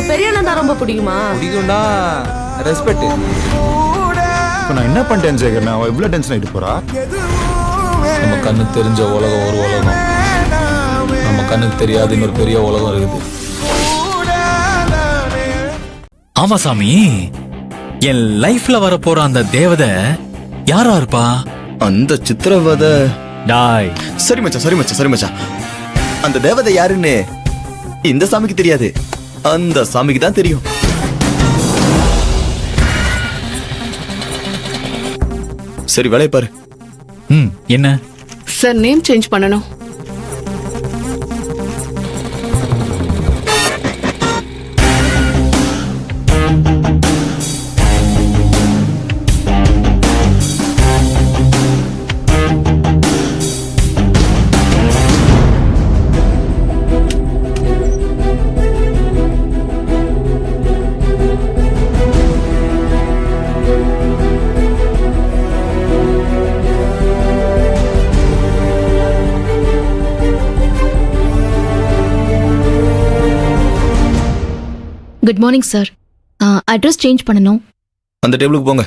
பெரிய அண்ணன் தான் ரொம்ப பிடிக்குமா? பிடிக்கும்டா, ரெஸ்பெக்ட். இப்போ நான் என்ன பண்ணிட்டேன் சேகர்? நான் இவ்வளோ டென்ஷன் ஆகிட்டு போறா? நம்ம கண்ணுக்கு தெரிஞ்ச உலகம் ஒரு உலகம், நம்ம கண்ணுக்கு தெரியாத இன்னொரு பெரிய உலகம் இருக்குது. ஆமா சாமி, என் லைஃப்ல வர போற அந்த தேவதை யாரா இருப்பா? அந்த சித்திரவதை. டாய், சரி மச்சான், சரி மச்சான், சரி மச்சான். அந்த தேவதை யாருன்னு இந்த சாமிக்கு தெரியாது, அந்த சாமிக்கு தான் தெரியும். சரி, வேலையை பாரு. என்ன சார், நேம் சேஞ்ச் பண்ணணும். Good morning sir. Address change பண்ணணும். அந்த டேபிளுக்கு போங்க.